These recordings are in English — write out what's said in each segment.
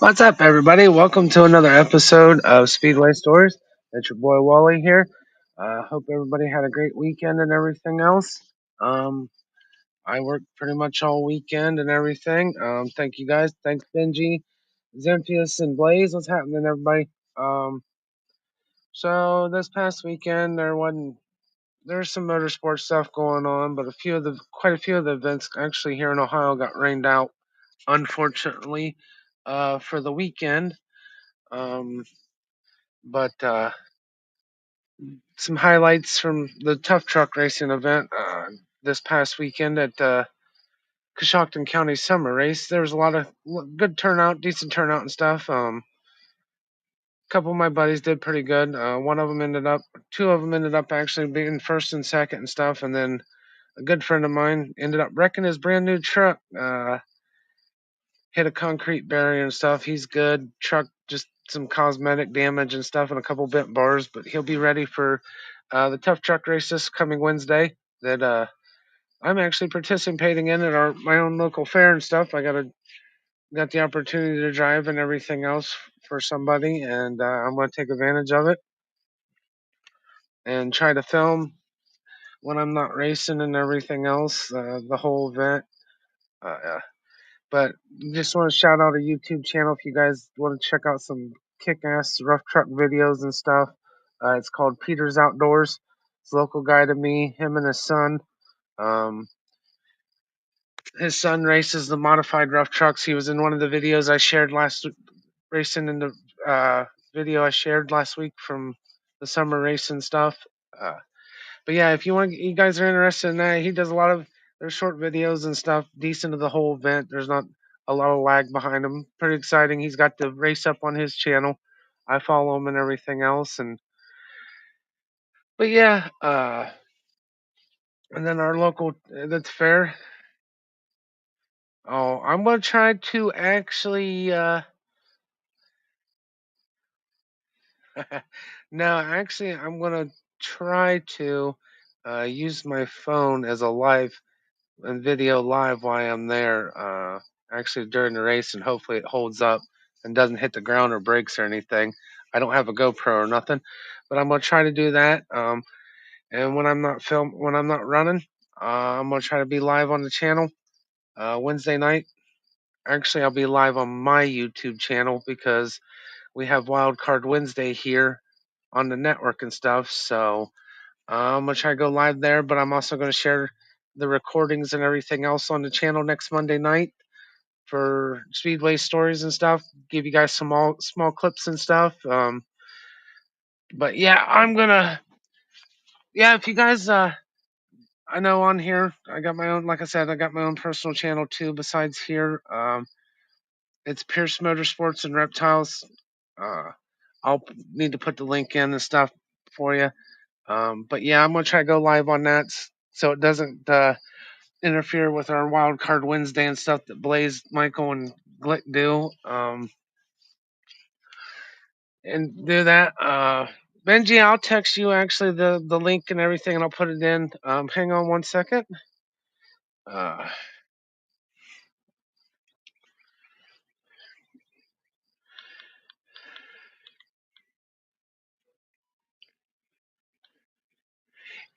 What's up, everybody? Welcome to another episode of Speedway Stories. It's your boy Wally here. Hope everybody had a great weekend and everything else. Um, I worked pretty much all weekend and everything. Thank you guys. Thanks, Benji, Xanthius, and Blaze. What's happening, everybody? Um, so this past weekend there's some motorsport stuff going on, but quite a few of the events actually here in Ohio got rained out, unfortunately, for the weekend. Um, but some highlights from the tough truck racing event this past weekend at Coshocton County Summer Race. There was a lot of good turnout, decent turnout and stuff. A couple of my buddies did pretty good. Two of them ended up actually being first and second and stuff. And then a good friend of mine ended up wrecking his brand new truck. Hit a concrete barrier and stuff. He's good. Truck just some cosmetic damage and stuff and a couple bent bars, but he'll be ready for the tough truck race this coming Wednesday that I'm actually participating in at my own local fair and stuff. Got the opportunity to drive and everything else for somebody, and I'm going to take advantage of it and try to film when I'm not racing and everything else, the whole event. Uh, But just want to shout out a YouTube channel if you guys want to check out some kick-ass rough truck videos and stuff. It's called Peter's Outdoors. It's a local guy to me, him and his son. Um, his son races the modified rough trucks. He was in one of the videos I shared racing in the video I shared last week from the summer racing stuff. Uh, but yeah, if you guys are interested in that, he does a lot of there's short videos and stuff, decent to the whole event. There's not a lot of lag behind him. Pretty exciting. He's got the race up on his channel. I follow him and everything else, but yeah, and then our local the fair. Oh, I'm gonna try to actually. No, actually, I'm gonna try to use my phone as a live and video live while I'm there, actually during the race, and hopefully it holds up and doesn't hit the ground or breaks or anything. I don't have a GoPro or nothing, but I'm gonna try to do that. And when I'm not running, I'm gonna try to be live on the channel Wednesday night. Actually, I'll be live on my YouTube channel because we have Wild Card Wednesday here on the network and stuff. So I'm gonna try to go live there, but I'm also gonna share the recordings and everything else on the channel next Monday night for Speedway stories and stuff. Give you guys some small clips and stuff. But yeah, if you guys I know on here I got my own, like I said, I got my own personal channel too. Besides here, it's Pierce Motorsports and Reptiles. Uh, I'll need to put the link in and stuff for you. But yeah, I'm gonna try to go live on that so it doesn't interfere with our Wild Card Wednesday and stuff that Blaze, Michael, and Glick do. And do that. Benji, I'll text you actually the link and everything, and I'll put it in. Hang on one second. Uh,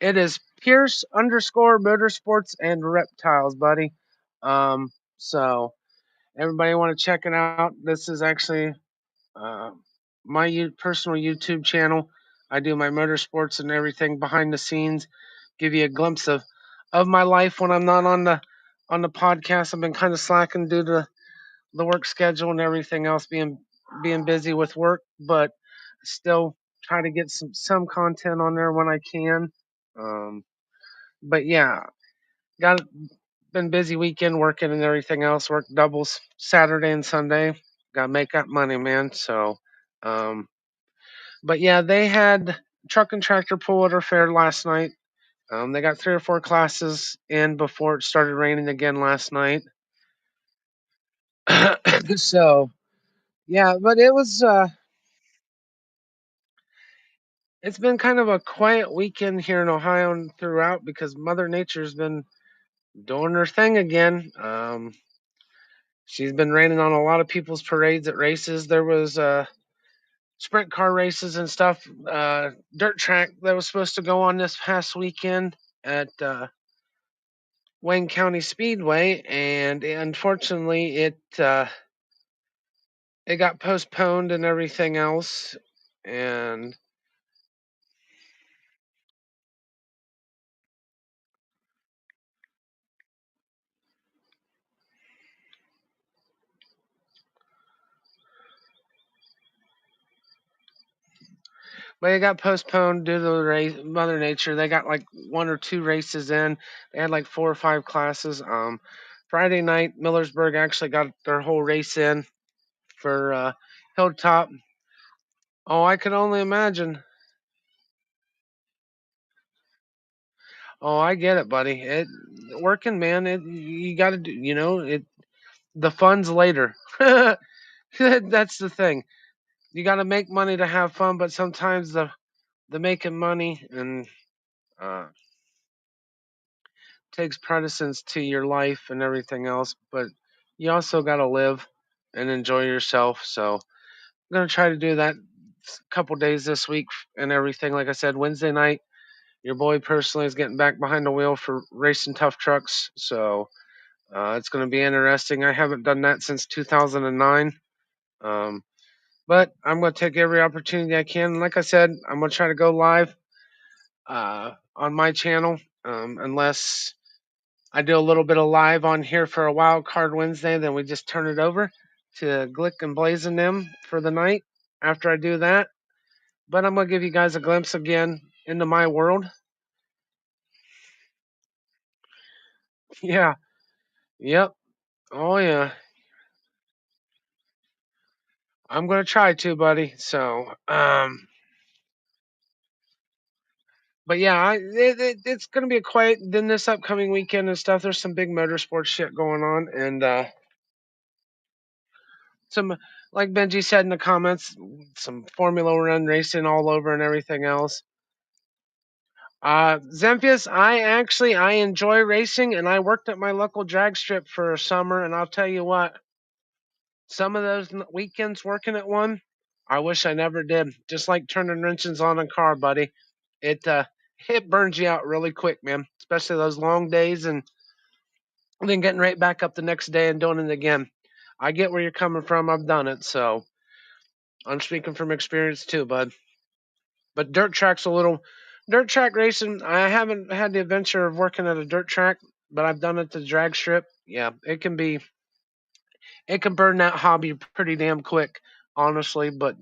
it is Pierce underscore Motorsports and Reptiles, buddy. So everybody want to check it out. This is actually uh, my personal YouTube channel. I do my motorsports and everything behind the scenes. Give you a glimpse of my life when I'm not on the podcast. I've been kind of slacking due to the work schedule and everything else being busy with work, but still try to get some content on there when I can. Um, but yeah, got been busy weekend working and everything else. Worked doubles Saturday and Sunday. Got to make that money, man. So, um, but yeah, they had truck and tractor pull at our fair last night. They got 3 or 4 classes in before it started raining again last night. So yeah, but it's been kind of a quiet weekend here in Ohio and throughout because Mother Nature's been doing her thing again. She's been raining on a lot of people's parades at races. There was sprint car races and stuff, dirt track that was supposed to go on this past weekend at Wayne County Speedway, and unfortunately, it got postponed and everything else. And but it got postponed due to the race, Mother Nature. They got like one or two races in. They had like four or five classes. Friday night, Millersburg actually got their whole race in for Hilltop. Oh, I can only imagine. Oh, I get it, buddy. It working, man. It you got to do. It the funds later. That's the thing. You got to make money to have fun, but sometimes the making money and uh, takes precedence to your life and everything else. But you also got to live and enjoy yourself. So I'm gonna try to do that a couple days this week and everything. Like I said, Wednesday night, your boy personally is getting back behind the wheel for racing tough trucks. So it's going to be interesting. I haven't done that since 2009. Um, but I'm going to take every opportunity I can. Like I said, I'm going to try to go live on my channel, unless I do a little bit of live on here for a wild card Wednesday. Then we just turn it over to Glick and Blazing them for the night after I do that. But I'm going to give you guys a glimpse again into my world. Yeah. Yep. Oh, yeah. I'm going to try to, buddy. So, but yeah, it's going to be a quiet. Then this upcoming weekend and stuff, there's some big motorsport shit going on, and some, like Benji said in the comments, some Formula One racing all over and everything else. Zemphius, I enjoy racing, and I worked at my local drag strip for a summer, and I'll tell you what, some of those weekends working at one, I wish I never did. Just like turning wrenches on a car, buddy. It it burns you out really quick, man. Especially those long days and then getting right back up the next day and doing it again. I get where you're coming from. I've done it, so I'm speaking from experience too, bud. But dirt track racing. I haven't had the adventure of working at a dirt track, but I've done it to drag strip. Yeah, it can burn that hobby pretty damn quick, honestly. But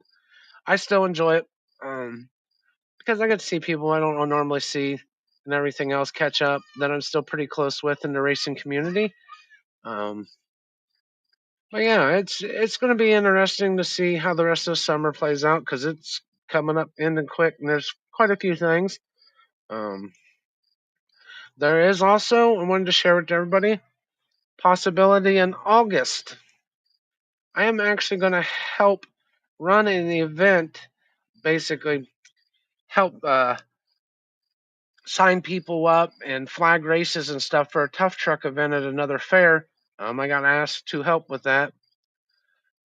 I still enjoy it because I get to see people I don't normally see and everything else catch up that I'm still pretty close with in the racing community. Um, But yeah, it's going to be interesting to see how the rest of the summer plays out because it's coming up ending quick, and there's quite a few things. Um, there is also I wanted to share with everybody possibility in August. I am actually going to help run an event, basically help sign people up and flag races and stuff for a tough truck event at another fair. I got asked to help with that,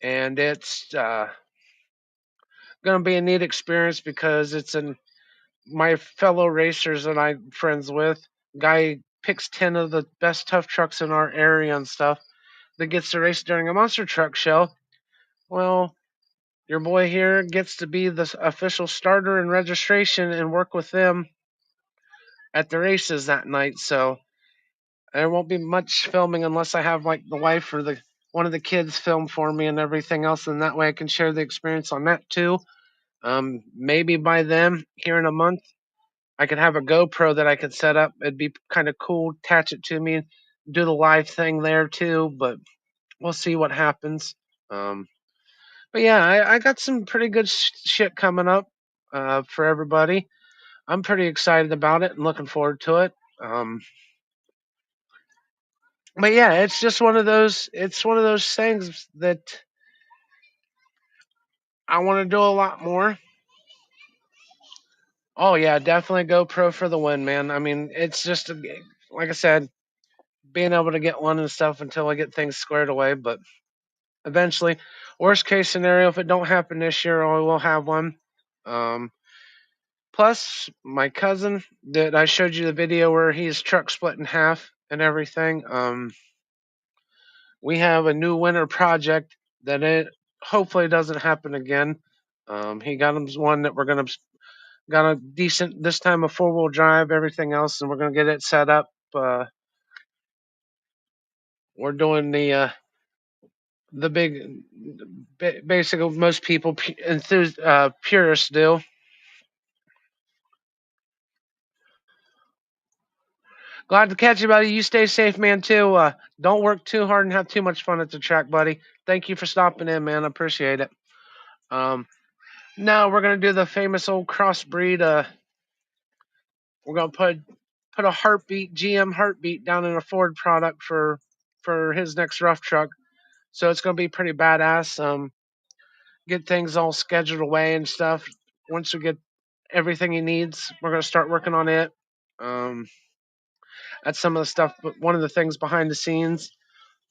and it's going to be a neat experience because it's an my fellow racers that I'm friends with. Guy picks 10 of the best tough trucks in our area and stuff that gets to race during a monster truck show. Well, your boy here gets to be the official starter and registration and work with them at the races that night. So there won't be much filming unless I have like the wife or the one of the kids film for me and everything else, and that way I can share the experience on that too. Maybe by then, here in a month, I could have a GoPro that I could set up. It'd be kind of cool, attach it to me, do the live thing there too. But we'll see what happens. Um, but yeah, I got some pretty good shit coming up for everybody. I'm pretty excited about it and looking forward to it. But yeah, it's just one of those. It's one of those things that I want to do a lot more. Oh yeah, definitely GoPro for the win, man. I mean, it's just like I said, being able to get one and stuff until I get things squared away. But eventually, worst case scenario, if it don't happen this year, I will have one. Um, Plus, my cousin that I showed you the video where his truck split in half and everything. We have a new winter project that it hopefully doesn't happen again. He got him one that we're gonna got a decent this time a 4-wheel drive, everything else, and we're gonna get it set up. We're doing the big, basically most people purists do. Glad to catch you, buddy. You stay safe, man. Too. Don't work too hard and have too much fun at the track, buddy. Thank you for stopping in, man. I appreciate it. Um, Now we're gonna do the famous old crossbreed. We're gonna put a heartbeat GM heartbeat down in a Ford product for his next rough truck. So it's gonna be pretty badass. Get things all scheduled away and stuff. Once we get everything he needs, we're gonna start working on it. Um, that's some of the stuff. But one of the things behind the scenes,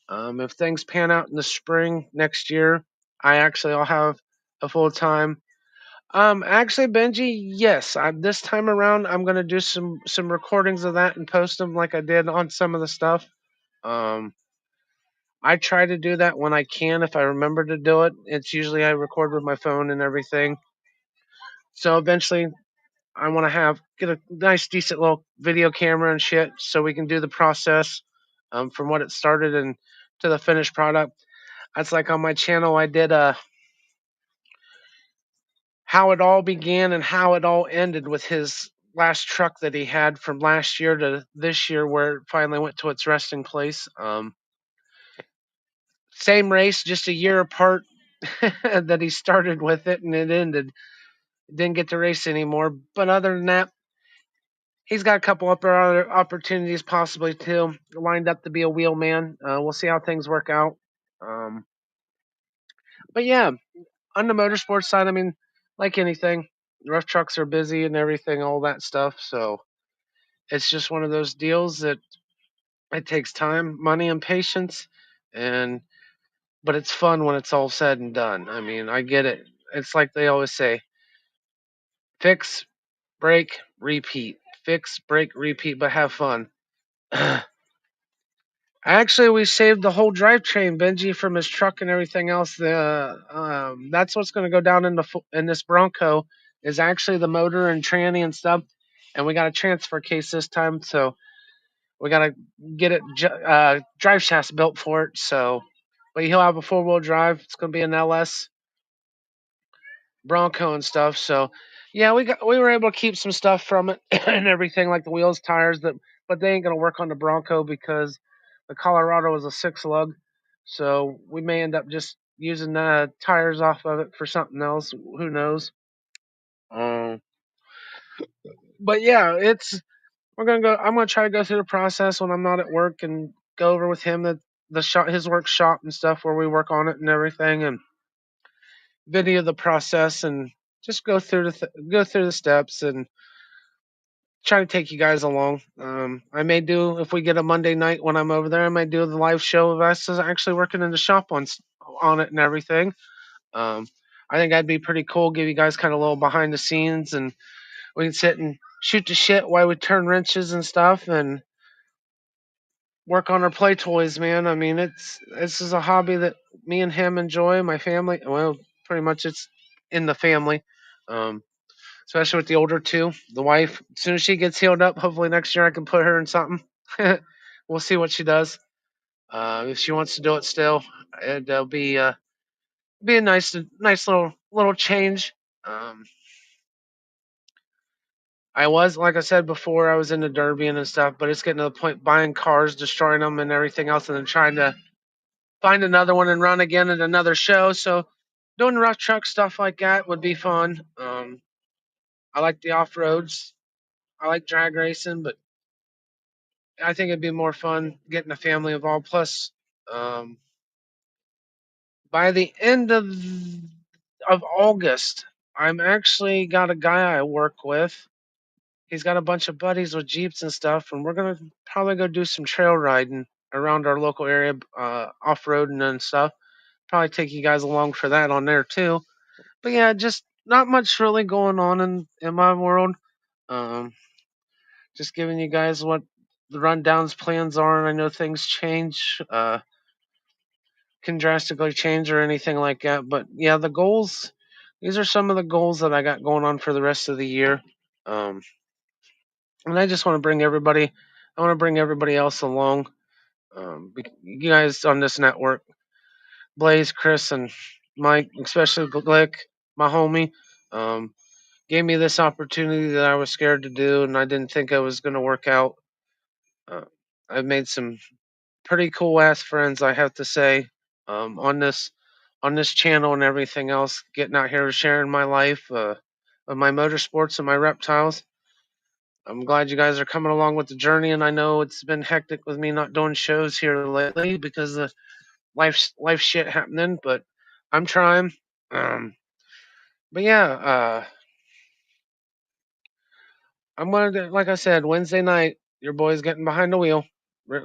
if things pan out in the spring next year, I'll have a full time. Actually, Benji, yes. This time around, I'm gonna do some recordings of that and post them like I did on some of the stuff. Um, I try to do that when I can if I remember to do it. It's usually I record with my phone and everything. So eventually, I want to get a nice, decent little video camera and shit, so we can do the process, from what it started and to the finished product. That's like on my channel. I did how it all began and how it all ended with his last truck that he had from last year to this year, where it finally went to its resting place. Same race, just a year apart that he started with it and it ended. Didn't get to race anymore. But other than that, he's got a couple other opportunities possibly too lined up to be a wheelman. We'll see how things work out. Um, but yeah, on the motorsports side, I mean, like anything, rough trucks are busy and everything, all that stuff. So it's just one of those deals that it takes time, money, and patience, and but it's fun when it's all said and done. I mean, I get it. It's like they always say: fix, break, repeat. Fix, break, repeat, but have fun. Actually, we saved the whole drivetrain, Benji, from his truck and everything else. That's what's going to go down in this Bronco is actually the motor and tranny and stuff. And we got a transfer case this time, so we got to get it drive shaft built for it. So, but he'll have a 4-wheel drive. It's going to be an LS Bronco and stuff. So, yeah, we were able to keep some stuff from it and everything, like the wheels, tires. But they ain't going to work on the Bronco because the Colorado is a 6 lug. So we may end up just using the tires off of it for something else. Who knows? Um, but yeah, it's we're gonna go. I'm gonna try to go through the process when I'm not at work and go over with him the shop, his workshop and stuff where we work on it and everything, and video the process and just go through the steps and try to take you guys along. I may do if we get a Monday night when I'm over there. I might do the live show of us actually working in the shop on it and everything. Um, I think that'd be pretty cool. Give you guys kind of a little behind the scenes, and we can sit and shoot the shit while we turn wrenches and stuff, and work on our play toys, man. I mean, this is a hobby that me and him enjoy. My family, well, pretty much it's in the family, um, especially with the older two. The wife, as soon as she gets healed up, hopefully next year I can put her in something. We'll see what she does. If she wants to do it still, it'll be a nice little change. Um, I was, like I said before, I was into derby and stuff, but it's getting to the point buying cars, destroying them, and everything else, and then trying to find another one and run again at another show. So doing rough truck stuff like that would be fun. I like the off roads. I like drag racing, but I think it'd be more fun getting a family involved. Plus, um, by the end of August, I'm actually got a guy I work with. He's got a bunch of buddies with Jeeps and stuff, and we're gonna probably go do some trail riding. around our local area, off roading and stuff. Probably take you guys along for that on there too. But yeah, just not much really going on in my world. Um, just giving you guys what the rundowns plans are, and I know things change, can drastically change or anything like that. But yeah, the goals. These are some of the goals that I got going on for the rest of the year. Um, and I just want to bring everybody. I want to bring everybody else along. You guys on this network, Blaze, Chris, and Mike, especially Glick, my homie, um, gave me this opportunity that I was scared to do, and I didn't think I was going to work out. Uh, I've made some pretty cool ass friends, I have to say, on this channel and everything else. Getting out here sharing my life, of my motorsports and my reptiles. I'm glad you guys are coming along with the journey, and I know it's been hectic with me not doing shows here lately because of life shit happening, but I'm trying. Um, but yeah, I'm gonna like I said, Wednesday night, your boy's getting behind the wheel.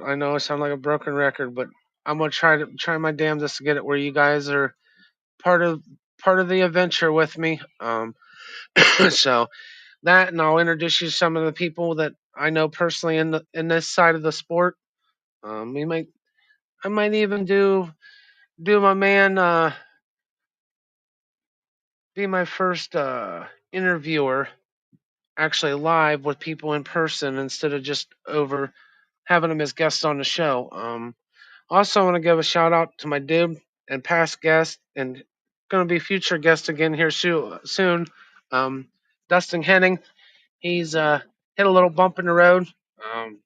I know I sound like a broken record, but I'm gonna try my damnedest to get it where you guys are part of part of the adventure with me. So that, and I'll introduce you to some of the people that I know personally in this side of the sport. We might I might even do my man be my first interviewer actually live with people in person instead of just over having them as guests on the show. Also, I want to give a shout out to my dude and past guest and going to be future guest again here soon. Dustin Henning. He's hit a little bump in the road. Um,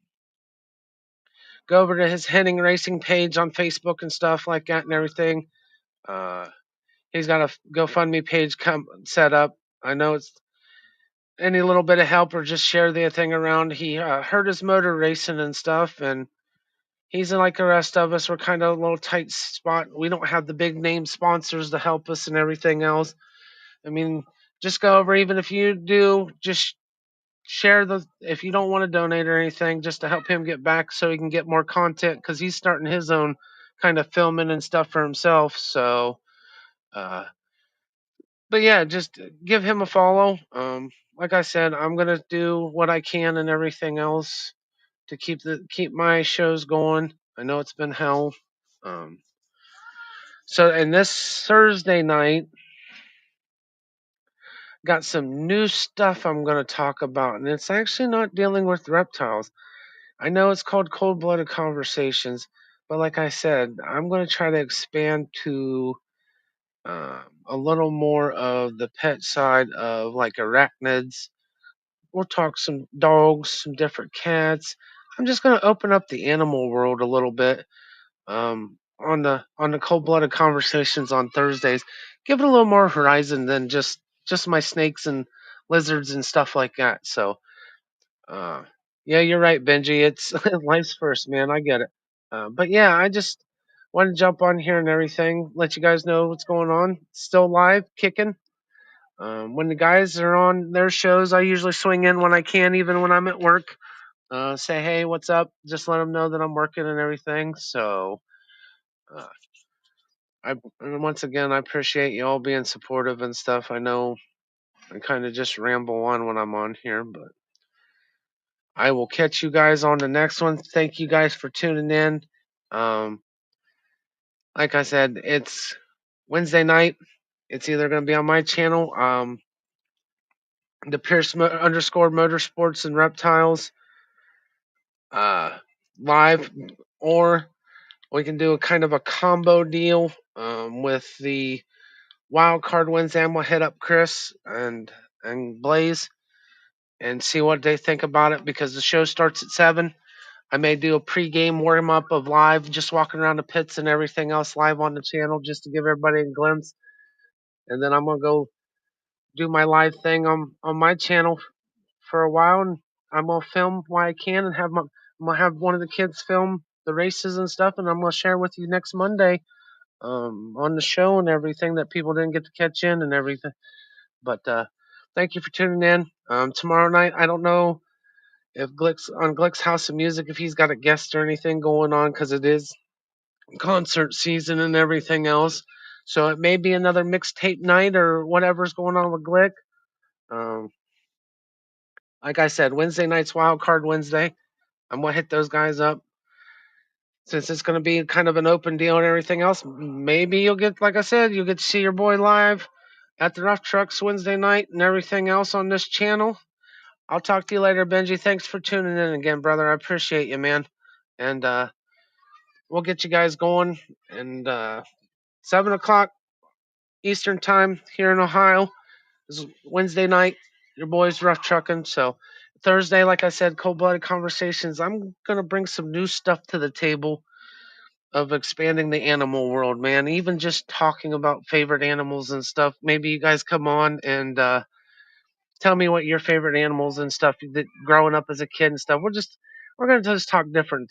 go over to his Henning Racing page on Facebook and stuff like that and everything. Uh, he's got a GoFundMe page set up. I know it's any little bit of help or just share the thing around. He hurt his motor racing and stuff, and he's like the rest of us. We're kind of a little tight spot. We don't have the big name sponsors to help us and everything else. I mean, just go over, even if you do, just share if you don't want to donate or anything, just to help him get back so he can get more content because he's starting his own kind of filming and stuff for himself. So, uh, but yeah, just give him a follow. Like I said, I'm gonna do what I can and everything else to keep my shows going. I know it's been hell. Um, and this Thursday night, got some new stuff I'm gonna talk about, and it's actually not dealing with reptiles. I know it's called Cold Blooded Conversations, but like I said, I'm gonna try to expand to a little more of the pet side of like arachnids. We'll talk some dogs, some different cats. I'm just gonna open up the animal world a little bit, on the cold blooded conversations on Thursdays. Give it a little more horizon than just my snakes and lizards and stuff like that. So uh, yeah, you're right, Benji. It's life's first, man. I get it. But yeah, I just wanted to jump on here and everything, let you guys know what's going on. Still live, kicking. When the guys are on their shows, I usually swing in when I can, even when I'm at work. Say, hey, what's up? Just let them know that I'm working and everything. So, uh, and once again, I appreciate you all being supportive and stuff. I know I kind of just ramble on when I'm on here, but I will catch you guys on the next one. Thank you guys for tuning in. Um, like I said, it's Wednesday night. It's either going to be on my channel, the Pierce Motorsports and Reptiles, uh, live, or we can do a kind of a combo deal, with the Wild Card Wednesday. I'm gonna hit up Chris and Blaze and see what they think about it because the show starts at 7. I may do a pregame warm up of live, just walking around the pits and everything else live on the channel just to give everybody a glimpse. And then I'm gonna go do my live thing on my channel for a while, and I'm gonna film while I can and I'm gonna have one of the kids film the races and stuff, and I'm gonna share with you next Monday, on the show and everything that people didn't get to catch in and everything. But thank you for tuning in. Tomorrow night, I don't know if Glick's House of Music, if he's got a guest or anything going on, because it is concert season and everything else. So it may be another mixtape night or whatever's going on with Glick. Um, like I said, Wednesday night's Wild Card Wednesday. I'm gonna hit those guys up since it's gonna be kind of an open deal and everything else. Maybe you'll get, like I said, you'll get to see your boy live at the Rough Trucks Wednesday night and everything else on this channel. I'll talk to you later, Benji. Thanks for tuning in again, brother. I appreciate you, man. And we'll get you guys going. And 7 o'clock Eastern time here in Ohio is Wednesday night. Your boys rough trucking. So Thursday, like I said, cold blooded conversations. I'm gonna bring some new stuff to the table of expanding the animal world, man. Even just talking about favorite animals and stuff. Maybe you guys come on and tell me what your favorite animals and stuff that growing up as a kid and stuff. We're gonna just talk different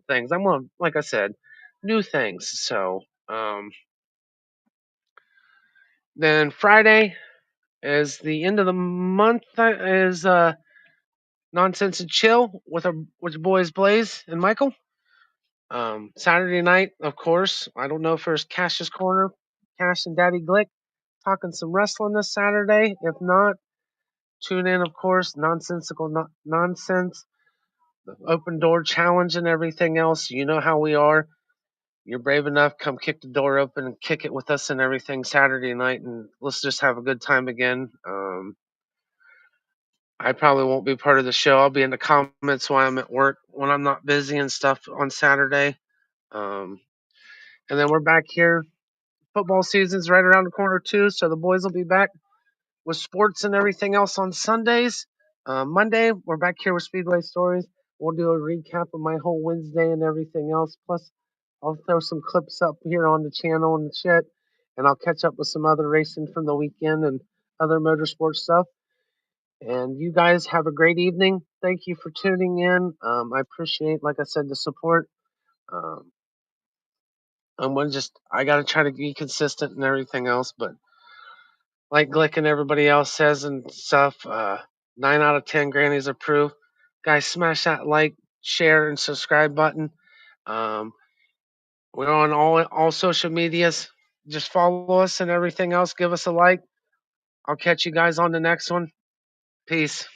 things. I'm gonna, like I said, new things. So then Friday is the end of the month. Is Nonsense and Chill with your boys Blaze and Michael. Saturday night, of course. I don't know if there's Cash's Corner, Cash and Daddy Glick talking some wrestling this Saturday. If not, tune in, of course. Nonsense, the open door challenge and everything else. You know how we are. You're brave enough, come kick the door open and kick it with us and everything Saturday night, and let's just have a good time again. I probably won't be part of the show. I'll be in the comments while I'm at work when I'm not busy and stuff on Saturday. Um, and then we're back here. Football season's right around the corner too, so the boys will be back with sports and everything else on Sundays. Monday, we're back here with Speedway Stories. We'll do a recap of my whole Wednesday and everything else. Plus, I'll throw some clips up here on the channel and the shit, and I'll catch up with some other racing from the weekend and other motorsport stuff. And you guys have a great evening. Thank you for tuning in. I appreciate, like I said, the support. Um, I got to try to be consistent and everything else. But like Glick and everybody else says and stuff, 9 out of 10 grannies approve. Guys, smash that like, share, and subscribe button. We're on all social medias. Just follow us and everything else. Give us a like. I'll catch you guys on the next one. Peace.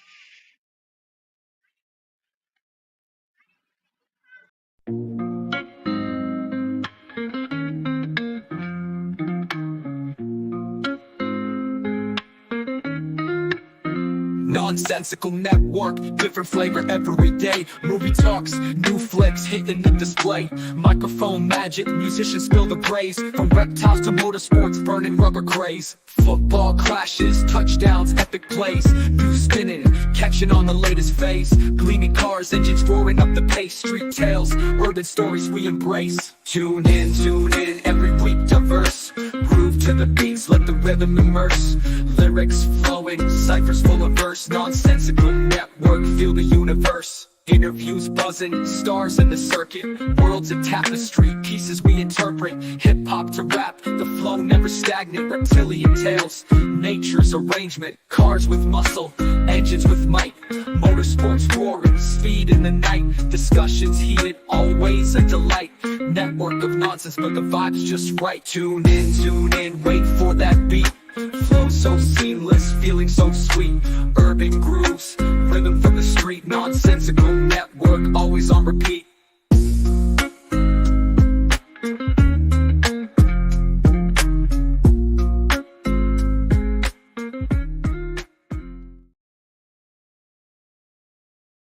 Nonsensical network, different flavor every day. Movie talks, new flicks hitting the display. Microphone magic, musicians spill the praise. From reptiles to motorsports, burning rubber craze. Football crashes, touchdowns, epic plays. News spinning, catching on the latest phase. Gleaming cars, engines roaring up the pace. Street tales, urban stories we embrace. Tune in, every week diverse. Groove to the beats, let the rhythm immerse. Lyrics flowing, ciphers full of verse. Nonsensical network, feel the universe. Interviews buzzing, stars in the circuit. Worlds of tapestry, pieces we interpret. Hip-hop to rap, the flow never stagnant. Reptilian tales, nature's arrangement. Cars with muscle, engines with might. Motorsports roaring, speed in the night. Discussions heated, always a delight. Network of nonsense, but the vibe's just right. Tune in, wait for that beat. Flow so seamless, feeling so sweet. Urban grooves, rhythm